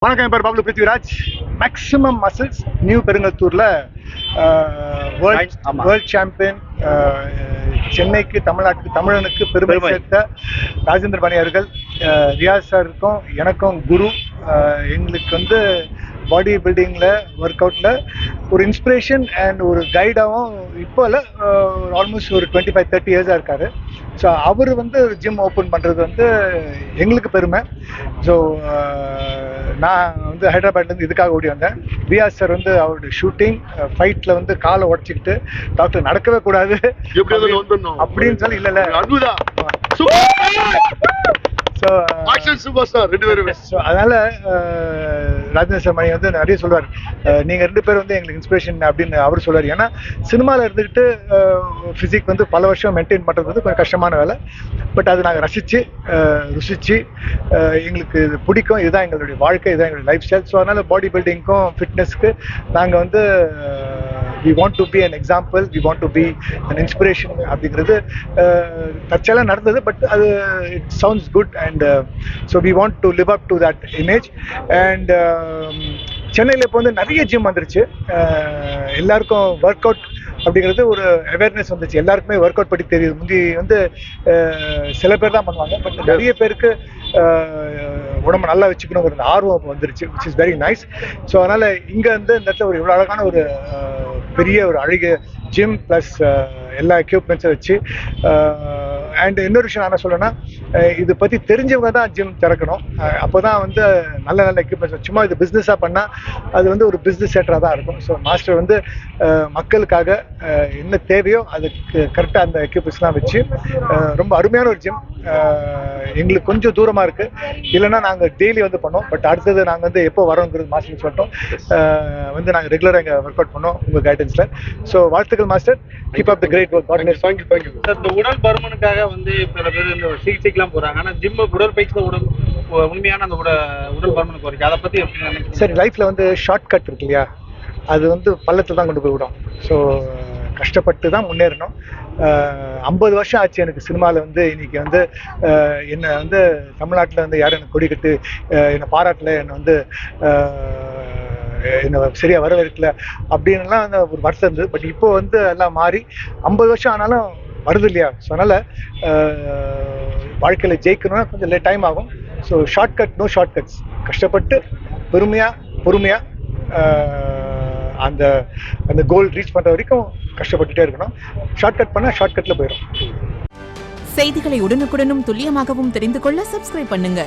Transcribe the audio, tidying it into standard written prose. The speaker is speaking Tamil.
வணக்கம், என் பேர் Babu Prithviraj. Maximum muscles new பெருங்கத்தூர்ல வேர்ல்ட் சாம்பியன், சென்னைக்கு தமிழ்நாட்டுக்கு தமிழனுக்கு பெருமை சேர்த்த ராஜேந்திர பாணி அவர்கள், ரியாஸ் சாருக்கும் எனக்கும் குரு. எங்களுக்கு வந்து பாடி பில்டிங்கில் ஒர்க் அவுட்டில் ஒரு இன்ஸ்பிரேஷன் அண்ட் ஒரு கைடாகவும் இப்போ இல்லை, ஆல்மோஸ்ட் ஒரு 25-30 இயர்ஸாக இருக்கார். ஸோ அவர் வந்து ஜிம் ஓப்பன் பண்ணுறது வந்து எங்களுக்கு பெருமை. ஸோ நான் வந்து ஹைதராபாத்லேருந்து இதுக்காக ஓடி வந்தேன். ரியாஸ் சார் வந்து அவருடைய ஷூட்டிங் ஃபைட்டில் வந்து காலை உடச்சிக்கிட்டு டாக்டர் நடக்கவே கூடாது அப்படின்னு சொல்லி இல்லை அதனால ராஜேந்திர சார் மணி வந்து நிறைய சொல்லுவார், நீங்க 2 பேரும் வந்து எங்களுக்கு இன்ஸ்பிரேஷன் அப்படின்னு அவர் சொல்லுவார். ஏன்னா சினிமாவில் இருந்துக்கிட்டு பிசிக் வந்து பல வருஷம் மெயின்டைன் பண்றது வந்து கொஞ்சம் கஷ்டமான வேலை. பட் அது நாங்கள் ருசிச்சு எங்களுக்கு இது பிடிக்கும். இதுதான் எங்களுடைய வாழ்க்கை, இதுதான் எங்களுடைய லைஃப் ஸ்டைல். ஸோ அதனால பாடி பில்டிங்க்கும் ஃபிட்னஸ்க்கு நாங்கள் வந்து we want to be an example, we want to be an inspiration அப்படிங்கிறது தற்செயலாக நடந்தது. பட் அது it sounds good and so we want to live up to that image. And சென்னையில் இப்போ வந்து நிறைய ஜிம் வந்துருச்சு. எல்லாருக்கும் ஒர்க் அவுட் அப்படிங்கிறது ஒரு அவேர்னஸ் வந்துச்சு. எல்லாருக்குமே ஒர்க் அவுட் பற்றி தெரியுது. முந்தி வந்து சில பேர் தான் பண்ணுவாங்க, பட் நிறைய பேருக்கு உடம்பு நல்லா வச்சுக்கணுங்கிற ஆர்வம் வந்துருச்சு, which is very nice. So அதனால் இங்கே வந்து இந்த இடத்துல ஒரு இவ்வளோ அழகான ஒரு பெரிய ஒரு அழகிய ஜிம் ப்ளஸ் எல்லா எக்யூப்மெண்ட்ஸும் வச்சு. அண்ட் இன்னொரு விஷயம் நான் என்ன சொல்றேன்னா, இதை பற்றி தெரிஞ்சவங்க தான் ஜிம் திறக்கணும். அப்போ தான் வந்து நல்ல நல்ல எக்யூப்மெண்ட்ஸ். சும்மா இது பிஸ்னஸாக பண்ணால் அது வந்து ஒரு பிஸ்னஸ் செட்டராக தான் இருக்கும். ஸோ மாஸ்டர் வந்து மக்களுக்காக என்ன தேவையோ அதுக்கு கரெக்டாக அந்த எக்யூப்மெண்ட்ஸ்லாம் வச்சு ரொம்ப அருமையான ஒரு ஜிம். எங்களுக்கு கொஞ்சம் தூரமாக இருக்குது, இல்லைன்னா நாங்கள் டெய்லி வந்து பண்ணோம். பட் அடுத்தது நாங்கள் வந்து எப்போ வரோங்கிறது மாஸ்டர் சொல்லிட்டோம். வந்து நாங்கள் ரெகுலராக இங்கே ஒர்க் அவுட் பண்ணோம் உங்கள் கைடன்ஸில். ஸோ வாழ்த்துக்கள் மாஸ்டர், கீப் அப் தி கிரேட் ஒர்க். Thank you sir. இந்த உடல் பருமனுக்காக வந்து சில பேர் இந்த சிகிச்சைக்கெல்லாம் போகிறாங்க. ஆனால் ஜிம் உடற்பயிற்சி தான் உண்மையான அந்த உடல் பருமனுக்கு வரைக்கும். அதை பற்றி எப்படி நினைக்கிறீங்க? சரி, லைஃப்பில் வந்து ஷார்ட் கட் இருக்கு இல்லையா, அது வந்து பள்ளத்தில் தான் கொண்டு போய் விடும். ஸோ கஷ்டப்பட்டு தான் முன்னேறணும். 50 வருஷம் ஆச்சு எனக்கு சினிமாவில் வந்து. இன்னைக்கு வந்து என்னை வந்து தமிழ்நாட்டில் வந்து யாரும் எனக்கு கொடி கட்டு என்னை பாராட்டல, என்னை வந்து என்ன சரியாக வரவேற்கல அப்படின்லாம் அந்த ஒரு வருஷம் இருந்தது. பட் இப்போ வந்து எல்லாம் மாறி 50 வருஷம் ஆனாலும் வருது இல்லையா. ஸோ அதனால் வாழ்க்கையில் ஜெயிக்கணும்னா கொஞ்சம் டைம் ஆகும். So no shortcuts. கஷ்டப்பட்டு பொறுமையாக அந்த கோல் ரீச் பண்ணுற வரைக்கும் கஷ்டப்பட்டுட்டே இருக்கணும். ஷார்ட்கட் பண்ணால் ஷார்ட்கட்டில் போயிடும். செய்திகளை உடனுக்குடனும் துல்லியமாகவும் தெரிந்து கொள்ள சப்ஸ்கிரைப் பண்ணுங்க.